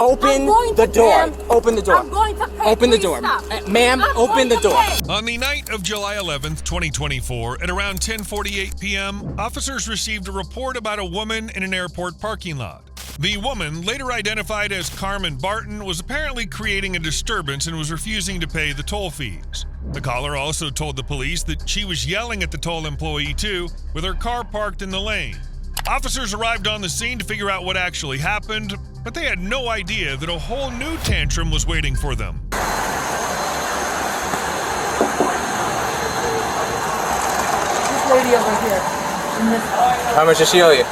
Open the door. Open the door. I'm going to pay. Open the door. Ma'am, open the door. On the night of July 11th, 2024, at around 10:48 p.m., officers received a report about a woman in an airport parking lot. The woman, later identified as Carmen Barton, was apparently creating a disturbance and was refusing to pay the toll fees. The caller also told the police that she was yelling at the toll employee too, with her car parked in the lane. Officers arrived on the scene to figure out what actually happened, but they had no idea that a whole new tantrum was waiting for them. This lady over here. How much does she owe you? $144.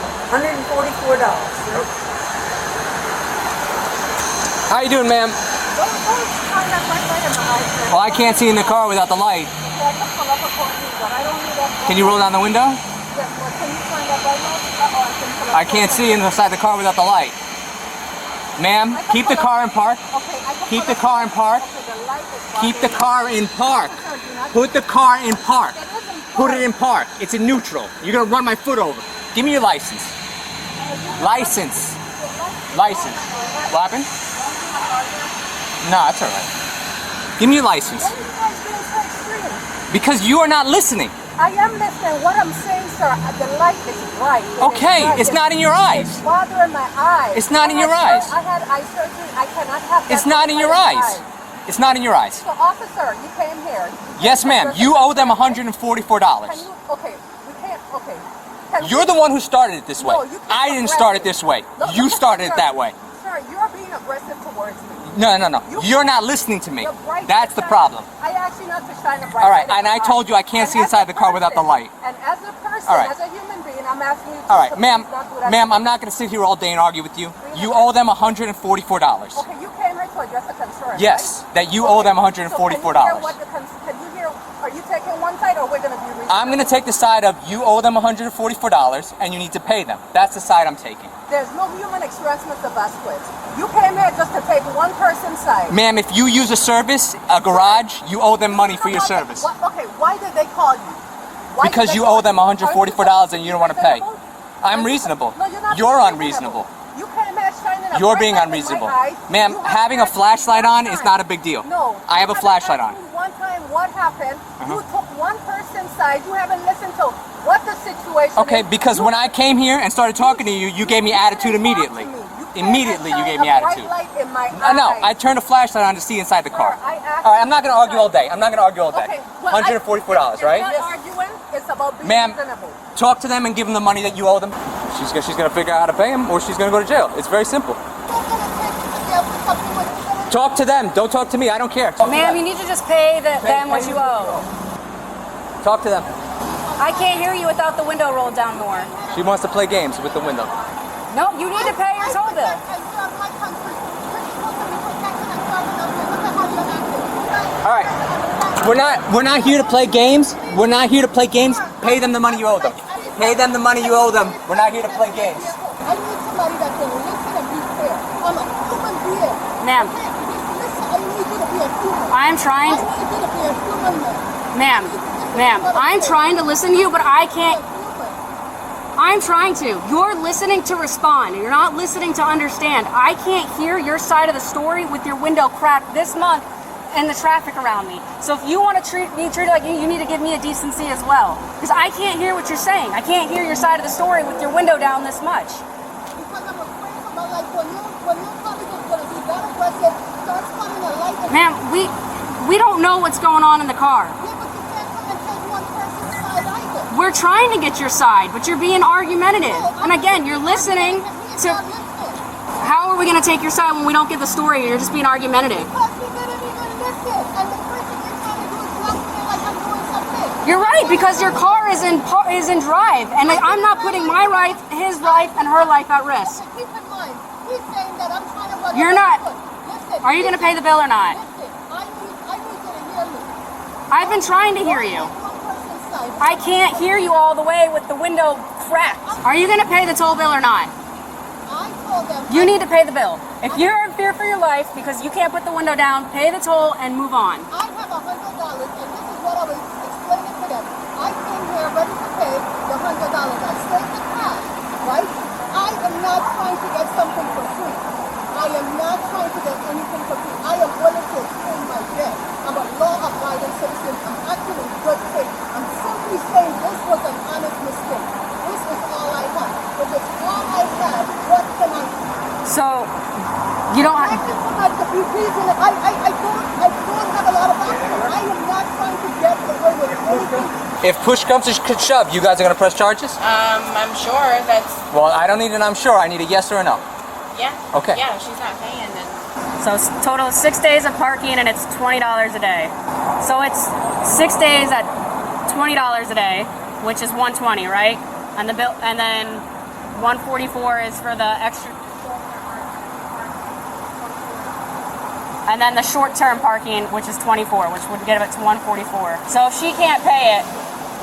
How you doing, ma'am? Well, I can't see in the car without the light. Can you roll down the window? I can't see inside the car without the light. Ma'am, keep the car in park. Keep the car in park. Keep the car in park. Put the car in park. Put it in park. It's in neutral. You're gonna run my foot over. Give me your license. License. License. What happened? No, that's all right. Give me your license. Because you are not listening. I am listening. What I'm saying, sir, the light is bright. Okay, it's not in your eyes. It's bothering my eyes. It's not in your eyes. I had eye surgery. I cannot have that. It's not in your eyes. It's not in your eyes. So, officer, you came here. Yes, ma'am. You owe them $144. Okay, we can't, okay. You're the one who started it this way. No, you can't I didn't start it this way. No, You started it that way. Sir, you're being aggressive towards me. No. You're not listening to me. That's the problem. I asked you not to shine a bright All right, light and I told you I can't see inside the car without the light. And as a person, All right. as a human being, I'm asking you to... All right, ma'am, not do that. ma'am, I'm not going to sit here all day and argue with you. You owe them $144. Okay, you came here to address a concern, Yes, right? that you owe them $144. So can you hear, are you taking one side or we're going to be reasonable? I'm going to take the side of you owe them $144 and you need to pay them. That's the side I'm taking. There's no human express, Mr. Vasquez. You came here just to take one person's side. Ma'am, if you use a service, a garage, you owe them money for your service. Okay, why did they call you? Because you owe them $144 and you don't want to pay. I'm reasonable. No, you're not. You're unreasonable. You came here shining a You're bright being light in unreasonable. my eyes. Ma'am, You having a haven't flashlight on asked is me not a big deal. No. I have a flashlight on. One time what happened, you took one person's side, you haven't listened to what the situation Okay, is. because when I came here and started talking to you, you gave me attitude immediately. Immediately you gave me attitude. No, I turned a flashlight on to see inside the car. All right, I'm not going to argue all day. I'm not going to argue all day. Okay, well, $144, right? It's not arguing, it's about being Ma'am, reasonable. talk to them and give them the money that you owe them. She's going to figure out how to pay them or she's going to go to jail. It's very simple. Talk to them. Don't talk to me. I don't care. Ma'am, you need to just pay them what you owe. Talk to them. I can't hear you without the window rolled down more. She wants to play games with the window. No, you need to pay your toll bill. All right. We're not here to play games. We're not here to play games. Pay them the money you owe them. Pay them the money you owe them. We're not here to play games. I need somebody that can listen and be fair. I'm a human being. Ma'am. Listen, I need you to be a human. I'm trying. I need you to be a human man. Ma'am, I'm trying to listen to you, but I can't. I'm trying to. You're listening to respond. You're not listening to understand. I can't hear your side of the story with your window cracked this month and the traffic around me. So if you want to be treated like you need to give me a decency as well. Because I can't hear what you're saying. I can't hear your side of the story with your window down this much. Because I'm afraid about like when you're probably going to be that aggressive, starts coming a light. Ma'am, we don't know what's going on in the car. Yeah, but you can't come and take one person's side either. We're trying to get your side, but you're being argumentative. And again, you're listening to... How are we going to take your side when we don't get the story? You're just being argumentative. Because we didn't even listen. And the person you're trying to do is blocking me like I'm doing something. You're right, because your car is in drive, and I'm not putting my life, his life, and her life at risk. Keep in mind, he's saying that I'm trying to run. You're not. Listen. Are you going to pay the bill or not? Listen, I need you to hear me. I've been trying to hear you. I can't hear you all the way with the window cracked. Are you going to pay the toll bill or not? I told them. You need to pay the bill. If you're in fear for your life because you can't put the window down, pay the toll and move on. I have $100, and this is what I was explaining to them. I came here ready to pay the $100. I straight the cash, right? I am not trying to get something for free. I am not trying to get anything for free. I am willing to explain my debt. I'm a law-abiding citizen. I'm acting in good faith. I'm simply saying this was an honest mistake. This is all I have. If it's all I have, what can I do? So, you don't I have... can provide the reason. I don't have a lot of options. I am not trying to get away with anything. If push comes to shove, you guys are gonna press charges? I'm sure that's, Well, I don't need an I'm sure. I need a yes or a no. yeah. Okay. Yeah, if she's not paying, then. So total 6 days of parking and it's $20 a day. So it's 6 days at $20 a day, which is $120, right? And the bill, and then $144 is for the extra. And then the short-term parking, which is $24, which would get it to $144. So if she can't pay it,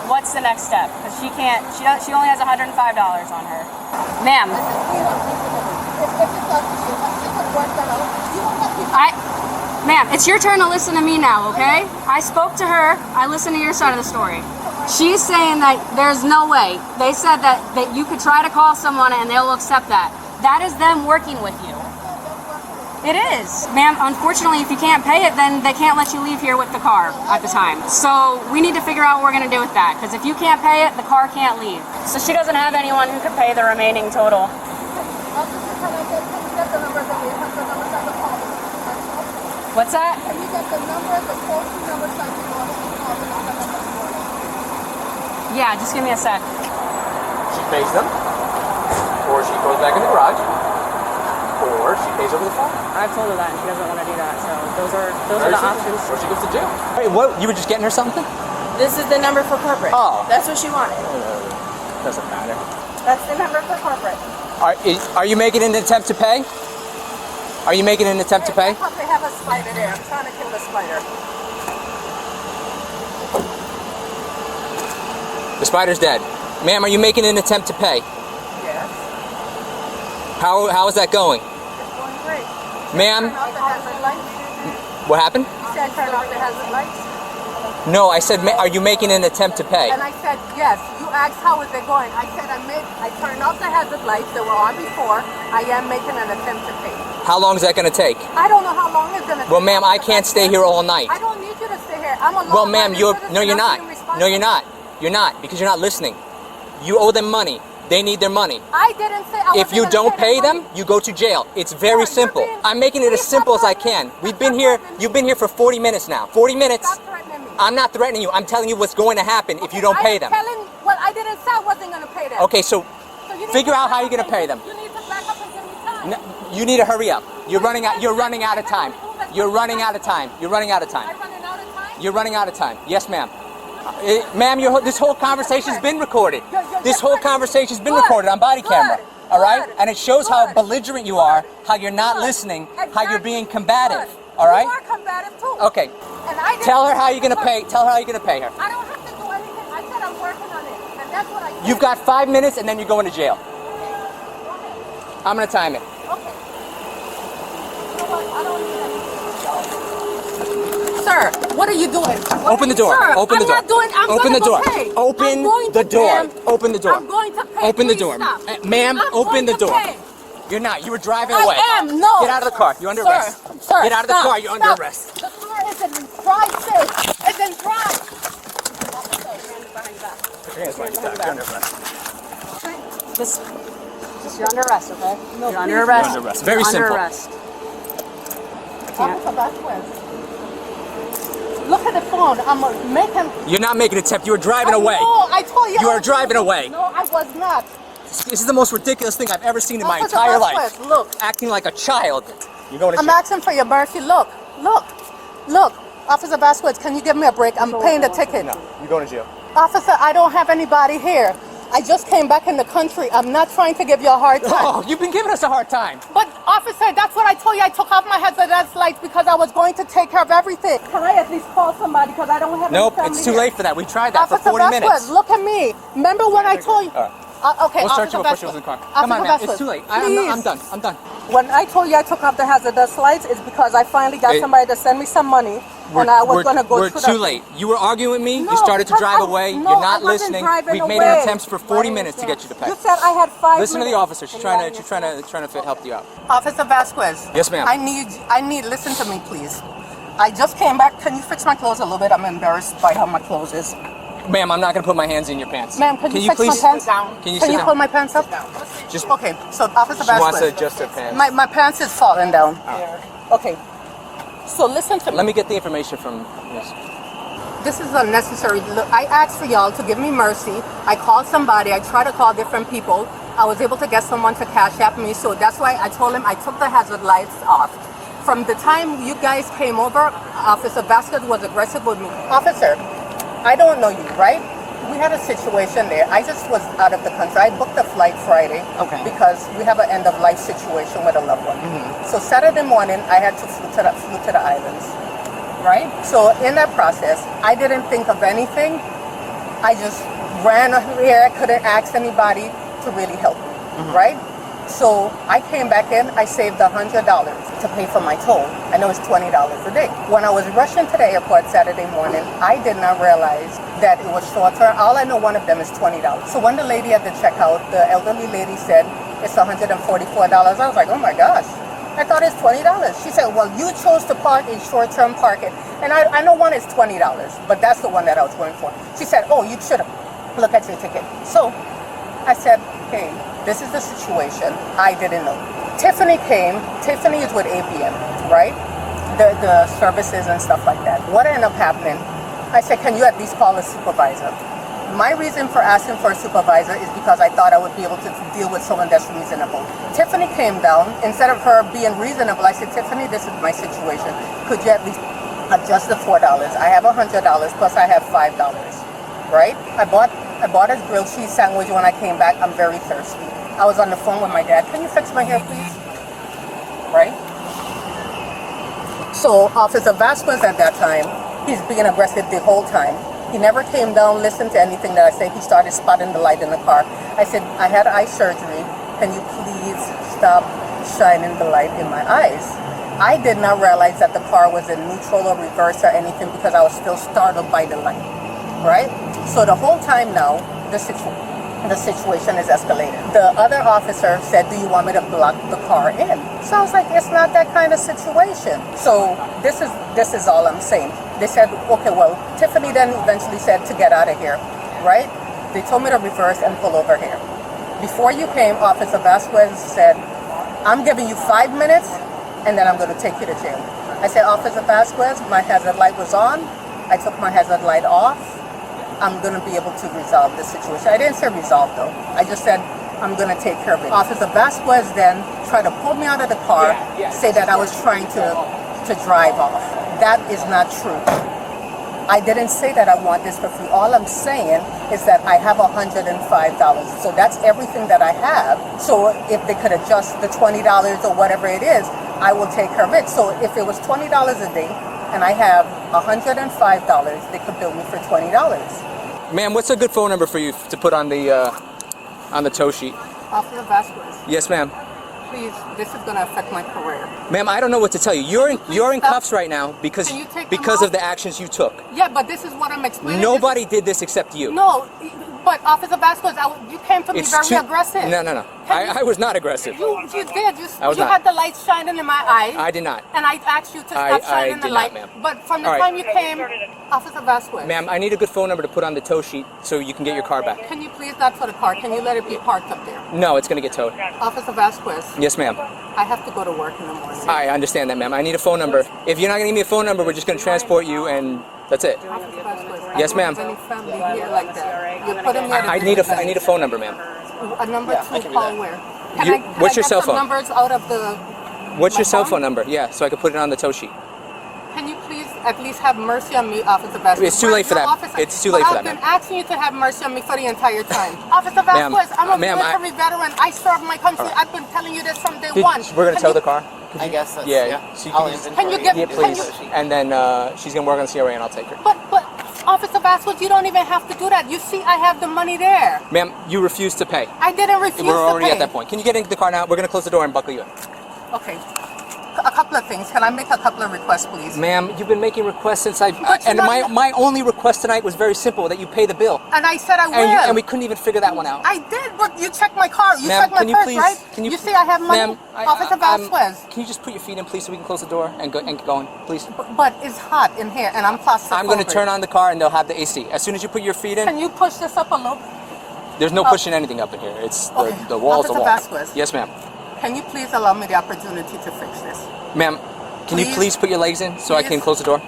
what's the next step? Because she can't. She only has $105 on her. Ma'am, ma'am, it's your turn to listen to me now, okay? I spoke to her. I listened to your side of the story. She's saying that there's no way. They said that you could try to call someone and they'll accept that. That is them working with you. It is. Ma'am, unfortunately, if you can't pay it, then they can't let you leave here with the car at the time. So we need to figure out what we're going to do with that. Because if you can't pay it, the car can't leave. So she doesn't have anyone who could pay the remaining total. What's that? Can you get the number, the toll-free number so I can go ahead and call them and send them this morning? Yeah, just give me a sec. She pays them, or she goes back in the garage, or she pays over the phone. I've told her that and she doesn't want to do that. So those are the options. Or she goes to jail. Hey, what? You were just getting her something? This is the number for corporate. Oh. That's what she wanted. Doesn't matter. That's the number for corporate. Are you making an attempt to pay? Are you making an attempt to pay? They have a spider there. I'm trying to kill the spider. The spider's dead. Ma'am, are you making an attempt to pay? Yes. How is that going? It's going great. Ma'am, Turn off the hazard lights. what happened? You said turn off the hazard lights. No, I said, are you making an attempt to pay? And I said, yes. You asked how is it going. I said I turned off the hazard lights that were on before. I am making an attempt to pay. How long is that going to take? I don't know how long it's going to take. Well, ma'am, I can't stay here all night. I don't need you to stay here. I'm a Well, ma'am, you're law-abiding no, you're citizen. not. I'm being responsible. No, you're not. You're not because you're not listening. You owe them money. They need their money. I didn't say I If you don't pay them, you go to jail. It's very simple. I'm making it as simple as I can. We've been here. You've been here for 40 minutes now. 40 minutes. Stop threatening me. I'm not threatening you. I'm telling you what's going to happen if you don't pay them. Well, I didn't say I wasn't going to pay them. Okay, so So you need figure to out how back you're going up to pay and them. You need to back up and give me time. No, you need to hurry up. You're running out. You're running out of time. You're running out of time. You're running out of time. I'm running out of time? You're running out of time. Yes, ma'am. Ma'am, this whole conversation's been recorded. This whole conversation's been recorded on body camera. All right? And it shows how belligerent you are, how you're not listening, how you're being combative. All right? You are combative too. Okay. And I didn't Tell her how say you're going to pay. Tell her how you're going to pay her. I don't have to do anything. I said I'm working on it. And that's what I said. You've got 5 minutes and then you're going to jail. I'm going to time it. Okay. You know what? I don't need anything. Sir, what are you doing? Open the door. Sir, Open the door. I'm not doing. I'm Open gonna the door. go pay. Open I'm going the to door. pay. Open the door. I'm going to pay. Open the Please door. stop. Ma'am, I'm open going the to door. pay. You're not. You were driving I away. am. No. Get out of the car. You're under Sir, arrest. Sir, Get out of the stop. car. You're under Stop. arrest. The car is in dry state. It's in dry. You're under arrest. You're under arrest, okay? You're under arrest. You're under arrest. Very Under simple. arrest. Officer Vasquez. Look at the phone. I'm making. You're not making an attempt. You were driving away. No, I told you. You I are was- driving away. No, I was not. This is the most ridiculous thing I've ever seen in my Officer entire Vasquez, life. look. Acting like a child. You're going to I'm jail. asking for your mercy. Look. Officer Vasquez, can you give me a break? I'm paying the ticket. No, you're going to jail. Officer, I don't have anybody here. I just came back in the country. I'm not trying to give you a hard time. Oh, you've been giving us a hard time. But officer, that's what I told you. I took off my hazardous lights because I was going to take care of everything. Can I at least call somebody because I don't have Nope, any family it's too here. late for that. We tried that Officer for 40 Vasquez, minutes. look at me. Remember when I told you? All right. Okay, We'll start you Officer before she was in the car. Vasquez. Come on, man. Officer It's too late. Vasquez, I'm done. I'm done. When I told you I took off the hazardous lights, it's because I finally got Hey. somebody to send me some money. and I was going to go We're through too the... late. You were arguing with me. No, you started to because drive I- away. no, You're not I wasn't listening. driving We've made away. attempts for 40 minutes to get you to pay. You said I had 5 minutes. Listen to the officer. She's trying to help you out. Officer Vasquez. Yes, ma'am. Listen to me, please. I just came back. Can you fix my clothes a little bit? I'm embarrassed by how my clothes is. Ma'am, I'm not going to put my hands in your pants. Ma'am, can you fix please? my pants? Can you Can sit you down? pull my pants up? Just Okay, so Officer She wants to Vasquez. adjust her pants. My pants is falling down. Okay. So listen to me. Let me get the information from this. This is unnecessary. Look, I asked for y'all to give me mercy. I called somebody. I tried to call different people. I was able to get someone to cash app me. So that's why I told him I took the hazard lights off. From the time you guys came over, Officer Vasquez was aggressive with me. Officer, I don't know you, right? We had a situation there. I just was out of the country. I booked a flight Friday because we have an end-of-life situation with a loved one. So Saturday morning, I had to flew to the islands, right? So in that process, I didn't think of anything. I just ran here. I couldn't ask anybody to really help me, right? So I came back in, I saved $100 to pay for my toll. I know it's $20 a day. When I was rushing to the airport Saturday morning, I did not realize that it was shorter. All I know one of them is $20. So when the lady at the checkout, the elderly lady said it's $144, I was like, oh my gosh, I thought it's $20. She said, well, you chose to park in short-term parking. And I know one is $20, but that's the one that I was going for. She said, oh, you should have looked at your ticket. So I said, hey, this is the situation. I didn't know. Tiffany came. Tiffany is with ABM, right? The services and stuff like that. What ended up happening, I said, can you at least call a supervisor? My reason for asking for a supervisor is because I thought I would be able to deal with someone that's reasonable. Tiffany came down. Instead of her being reasonable, I said, Tiffany, this is my situation. Could you at least adjust the $4? I have $100, plus I have $5, right? I bought a grilled cheese sandwich when I came back. I'm very thirsty. I was on the phone with my dad. Can you fix my hair, please? Right? So Officer Vasquez at that time, he's being aggressive the whole time. He never came down, listened to anything that I said. He started spotting the light in the car. I said, I had eye surgery. Can you please stop shining the light in my eyes? I did not realize that the car was in neutral or reverse or anything because I was still startled by the light, right? So the whole time now, the situation is escalated. The other officer said, do you want me to block the car in? So I was like, it's not that kind of situation. So this is all I'm saying. They said, okay, well, Tiffany then eventually said to get out of here, right? They told me to reverse and pull over here. Before you came, Officer Vasquez said, I'm giving you 5 minutes and then I'm going to take you to jail. I said, Officer Vasquez, my hazard light was on. I took my hazard light off. I'm going to be able to resolve this situation. I didn't say resolve though. I just said I'm going to take care of it. Officer Vasquez then tried to pull me out of the car, say that I was trying to drive off. That is not true. I didn't say that I want this for free. All I'm saying is that I have $105. So that's everything that I have. So if they could adjust the $20 or whatever it is, I will take care of it. So if it was $20 a day and I have $105, they could bill me for $20. Ma'am, what's a good phone number for you to put on the tow sheet? Officer Vasquez, Yes, ma'am. please, this is going to affect my career. Ma'am, I don't know what to tell you. You're in stop? cuffs right now because Can you take them of off? the actions you took. Yeah, but this is what I'm explaining. Nobody did this except you. No, but Officer Vasquez, you came to me very aggressive. No. I was not aggressive. You did. I was you not. had the light shining in my eyes. I did not. And I asked you to stop shining the did light. not, ma'am. But from the All right. time you came, Officer Vasquez. Ma'am, I need a good phone number to put on the tow sheet so you can get your car back. Can you please not for the car? Can you let it be parked up there? No, it's going to get towed. Officer Vasquez, Yes, ma'am. I have to go to work in the morning. I understand that, ma'am. I need a phone number. If you're not going to give me a phone number, we're just going to transport you and that's it. Officer Vasquez, Yes, ma'am. I don't have any family here like that. You're putting me at I need a phone number, ma'am. A number two, call where? What's your cell phone? Numbers out of the. What's your my cell phone? phone number? Yeah, so I can put it on the tow sheet. Can you please at least have mercy on me, Officer Vasquez? It's too late for that. It's too late for that, I've ma'am. been asking you to have mercy on me for the entire time. Officer Vasquez, I'm a military veteran. I served my country. Right. I've been telling you this from day one. We're going to tow the car? I guess that's, Yeah. So you I'll can just- inventory. Can you get- Yeah, Can please. you- And then she's going to work on CRA and I'll take her. But Officer Vasquez, you don't even have to do that. You see, I have the money there. Ma'am, you refuse to pay. I didn't refuse We're to already pay. at that point. Can you get into the car now? We're going to close the door and buckle you in. Okay. a couple of things. Can I make a couple of requests, please? Ma'am, you've been making requests since I... But and not- my only request tonight was very simple, that you pay the bill. And I said I will. And we couldn't even figure that one out. I did, but you checked my car. You Ma'am, checked my can you purse, please... right? Can you see I have money? Ma'am, Officer Vasquez. can you just put your feet in, please, so we can close the door and get going, please? But it's hot in here, and I'm claustrophobic. I'm going to turn on the car, and they'll have the AC. As soon as you put your feet in... Can you push this up a little? There's no pushing anything up in here. It's Okay. the wall's the Officer wall. Vasquez. Yes, ma'am. Can you please allow me the opportunity to fix this? Ma'am, can you please put your legs in so I can Please. close the door?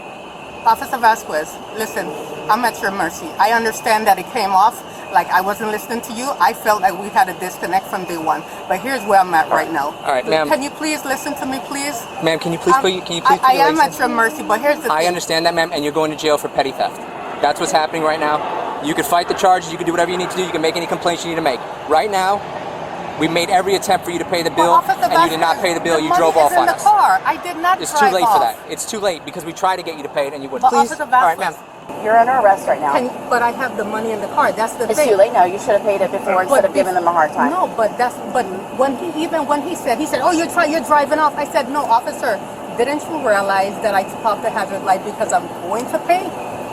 Officer Vasquez, listen, I'm at your mercy. I understand that it came off like I wasn't listening to you. I felt like we had a disconnect from day one. But here's where I'm at right now. All right, ma'am. Can you please listen to me, please? Ma'am, can you please put your legs I am in? at your mercy, but here's the thing. I understand that, ma'am, and you're going to jail for petty theft. That's what's happening right now. You can fight the charges. You can do whatever you need to do. You can make any complaints you need to make. Right now, we made every attempt for you to pay the bill, and you did not pay the bill. You drove off on us. I did not It's drive too late off. for that. It's too late because we tried to get you to pay it and you wouldn't. But Please. Officer All right, Vasquez, ma'am. You're under arrest right now. But I have the money in the car. That's the It's thing. too late now. You should have paid it before instead of giving them a hard time. No, but when he said, oh, you're driving off. I said, no, officer, didn't you realize that I took off the hazard light because I'm going to pay?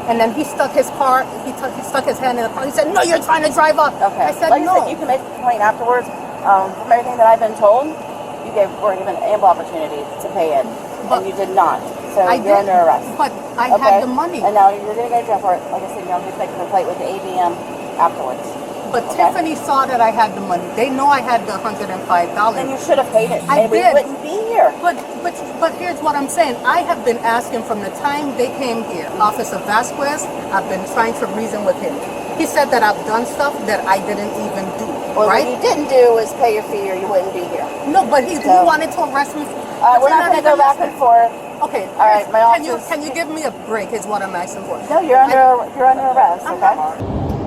And then he stuck his car. He stuck his hand in the car. He said, no, you're trying to drive off. Okay. I said, like no. I said, you can make a complaint afterwards. From everything that I've been told, were given ample opportunity to pay it, and you did not. So you're under arrest. But I had the money. And now you're going to go to jail for it. Like I said, you're going to make a complaint with the ABM afterwards. But Tiffany saw that I had the money. They know I had the $105. Then you should have paid it. I and we did. wouldn't be here. But here's what I'm saying. I have been asking from the time they came here. Officer Vasquez, I've been trying to reason with him. He said that I've done stuff that I didn't even do. Well, right? what you didn't do was pay your fee or you wouldn't be here. No, but he wanted to arrest me. We're not going to go back and forth. Okay. All right, my office. Can you give me a break is what I'm asking for. No, you're under arrest, okay?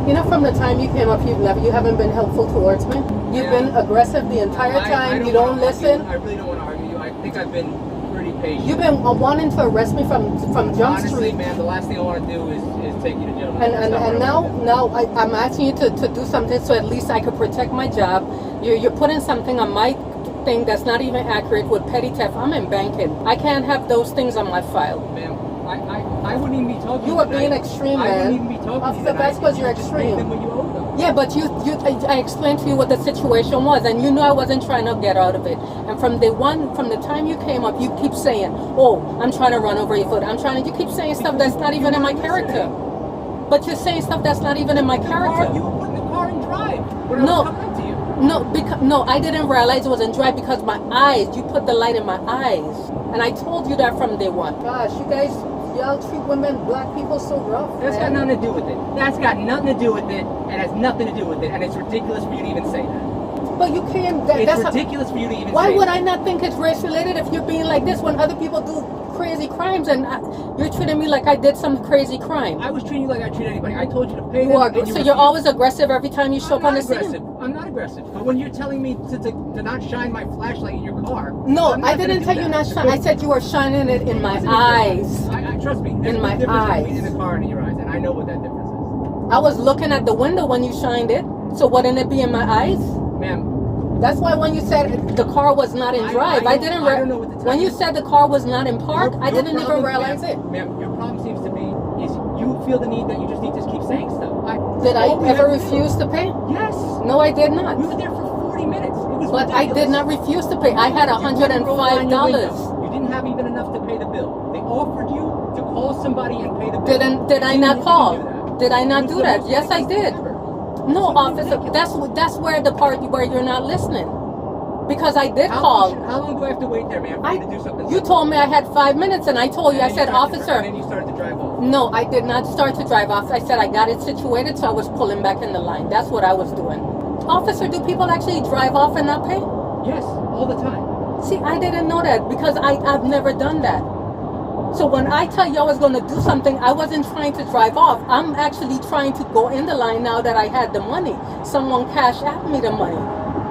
You know, from the time you came up, you've haven't been helpful towards me. You've been aggressive the entire time. You don't listen. I really don't want to argue you. I think I've been pretty patient. You've been wanting to arrest me from Jump Honestly, Street. man, the last thing I want to do is take you to jail. And now I'm asking you to do something so at least I could protect my job. You're putting something on my thing that's not even accurate with petty theft. I'm in banking. I can't have those things on my file. Ma'am, I wouldn't even be talking. You are being extreme, man. I wouldn't even be talking. Officer Vasquez, you're extreme. Them when you owe them. Yeah, but I explained to you what the situation was, and you know I wasn't trying to get out of it. And from the time you came up, you keep saying, "Oh, I'm trying to run over your foot. You keep saying stuff that's not even in my character." But you're saying stuff that's not even in my character. You were putting the car in drive. When No. I was coming up to you. No, I didn't realize it was in drive because my eyes. You put the light in my eyes, and I told you that from day one. Gosh, you guys. Y'all treat women, black people so rough. That's got nothing to do with it. That's got nothing to do with it, and has nothing to do with it, and it's ridiculous for you to even say that. But you can't. It's ridiculous for you to even say Why would that. I not think it's race related if you're being like this when other people do crazy crimes and you're treating me like I did some crazy crime? I was treating you like I treat anybody. I told you to pay You them. are, and you so refused. you're always aggressive every time you show up on the aggressive. scene? I'm not aggressive. But when you're telling me to not shine my flashlight in your car, No, I'm not I didn't gonna tell do you that. not shine. I said you were shining it in my eyes. Trust me. In my difference eyes. between in the car and in your eyes, and I know what that difference is. I was looking at the window when you shined it, so wouldn't it be in my eyes? Ma'am. That's why when you said the car was not in drive, I didn't. I don't know what to tell when you you. said the car was not in park, I didn't even problem, realize it. Ma'am, your problem seems to be is you feel the need that you just need to keep saying stuff. Did I all we ever have to do- refuse to pay? Yes. No, I did not. We were there for 40 minutes. It was But I ridiculous. did not refuse to pay. I had You didn't roll down your $105. window. You didn't have even enough to pay the bill. They offered you to call somebody and pay the bill. Did I You not didn't call? do that. Did I not It was do the that? most Yes, I ridiculous did. thing ever. No, Something officer, ridiculous. that's where the part where you're not listening. Because I did How call. long do I have to wait there, ma'am, for you to do something? You told me I had 5 minutes, and I told you, I said, And officer. then you started to drive off. No, I did not start to drive off. I said I got it situated, so I was pulling back in the line. That's what I was doing. Officer, do people actually drive off and not pay? Yes, all the time. See, I didn't know that because I've never done that. So when I tell you I was going to do something, I wasn't trying to drive off. I'm actually trying to go in the line now that I had the money. Someone cashed out me the money.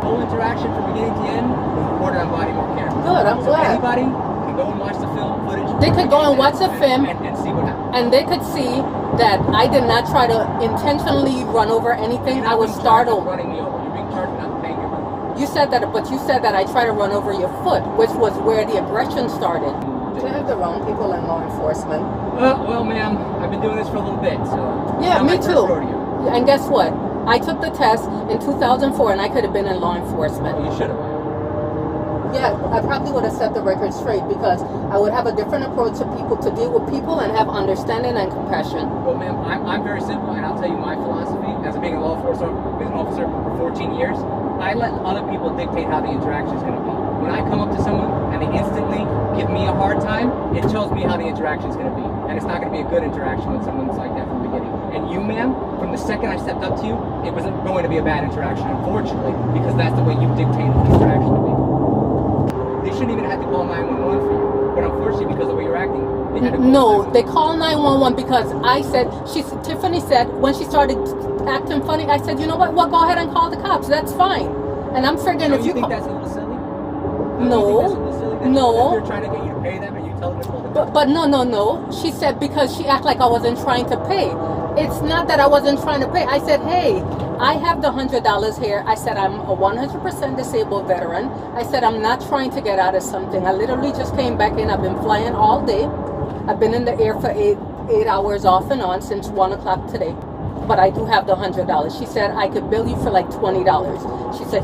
Whole interaction from beginning to end was recorded on body worn camera. Good, I'm So glad. anybody can go and watch the film footage. They could go and watch the film. And see what happened. And they could see that I did not try to intentionally run over anything. I was You're not being charged with startled. running me over. You're being charged with not paying your money. You said that, but you said that I tried to run over your foot, which was where the aggression started. They have the wrong people in law enforcement. Well, ma'am, I've been doing this for a little bit, so... Yeah, me too. Rodeo. And guess what? I took the test in 2004 and I could have been in law enforcement. You should have. Yeah, I probably would have set the record straight because I would have a different approach to people, to deal with people and have understanding and compassion. Well, ma'am, I'm very simple, and I'll tell you my philosophy as being a law enforcement officer for 14 years. I let other people dictate how the interaction is going to be. When I come up to someone and they instantly give me a hard time, it tells me how the interaction is going to be. And it's not going to be a good interaction when someone's like that from the beginning. And you, ma'am, from the second I stepped up to you, it wasn't going to be a bad interaction, unfortunately, because that's the way you dictated the interaction to be. They shouldn't even have to call 911 for you. But unfortunately, because of the way you're acting, they had to call 911. They call 911 because I said, Tiffany said, when she started acting funny, I said, you know what, well, go ahead and call the cops. That's fine. And I'm figuring if you think that's a little silly? No. They're trying to get you to pay them and you tell them to call the cops. But no. She said because she acted like I wasn't trying to pay. It's not that I wasn't trying to pay. I said, hey, I have the $100 here. I said, I'm a 100% disabled veteran. I said, I'm not trying to get out of something. I literally just came back in. I've been flying all day. I've been in the air for eight hours off and on since 1 o'clock today. But I do have the $100. She said, I could bill you for like $20. She said,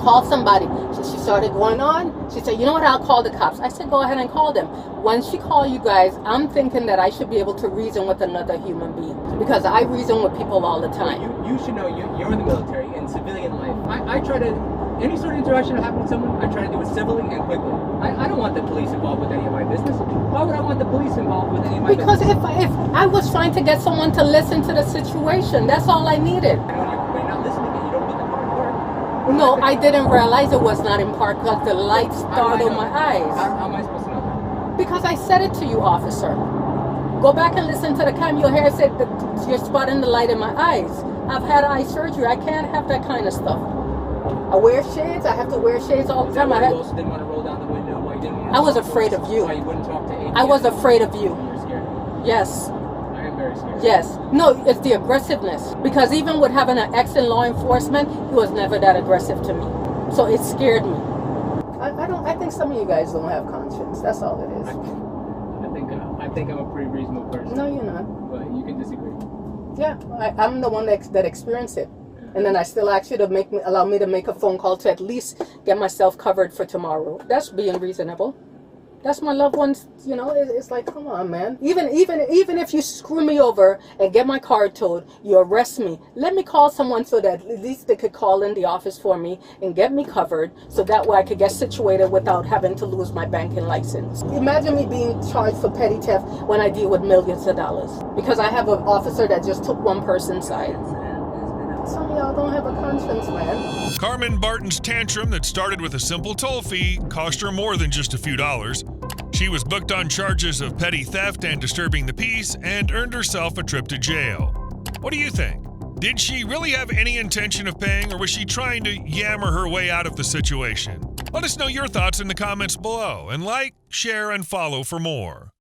call somebody. She started going on. She said, you know what, I'll call the cops. I said, go ahead and call them. When she called you guys, I'm thinking that I should be able to reason with another human being. Because I reason with people all the time. You should know you're in the military, in civilian life. I try to, any sort of interaction that happens with someone, I try to do it civilly and quickly. I don't want the police involved with any of my business. Why would I want the police involved with any of my business? Because if I was trying to get someone to listen to the situation, that's all I needed. When you're not listening and you don't put the car in park. No, I didn't realize it was not in park because the lights startled my eyes. How am I supposed to know that? Because I said it to you, officer. Go back and listen to the cam. You'll hear I said that you're spotting the light in my eyes. I've had eye surgery. I can't have that kind of stuff. I wear shades. I have to wear shades all the time. You also didn't want to roll down the window. Why you didn't want to I was afraid of you. Why you wouldn't talk to APS? I was afraid of you. You were scared? Yes. I am very scared. Yes. No, it's the aggressiveness. Because even with having an ex in law enforcement, he was never that aggressive to me. So it scared me. I think some of you guys don't have conscience. That's all it is. I think I'm a pretty reasonable person. No, you're not. But you can disagree. Yeah, I'm the one that experienced it. And then I still ask you to allow me to make a phone call to at least get myself covered for tomorrow. That's being reasonable. That's my loved ones, you know, it's like, come on, man. Even if you screw me over and get my car towed, you arrest me, let me call someone so that at least they could call in the office for me and get me covered so that way I could get situated without having to lose my banking license. Imagine me being charged for petty theft when I deal with millions of dollars because I have an officer that just took one person's side. Some of y'all don't have a conscience, man. Carmen Barton's tantrum that started with a simple toll fee cost her more than just a few dollars. She was booked on charges of petty theft and disturbing the peace and earned herself a trip to jail. What do you think? Did she really have any intention of paying, or was she trying to yammer her way out of the situation? Let us know your thoughts in the comments below, and like, share, and follow for more.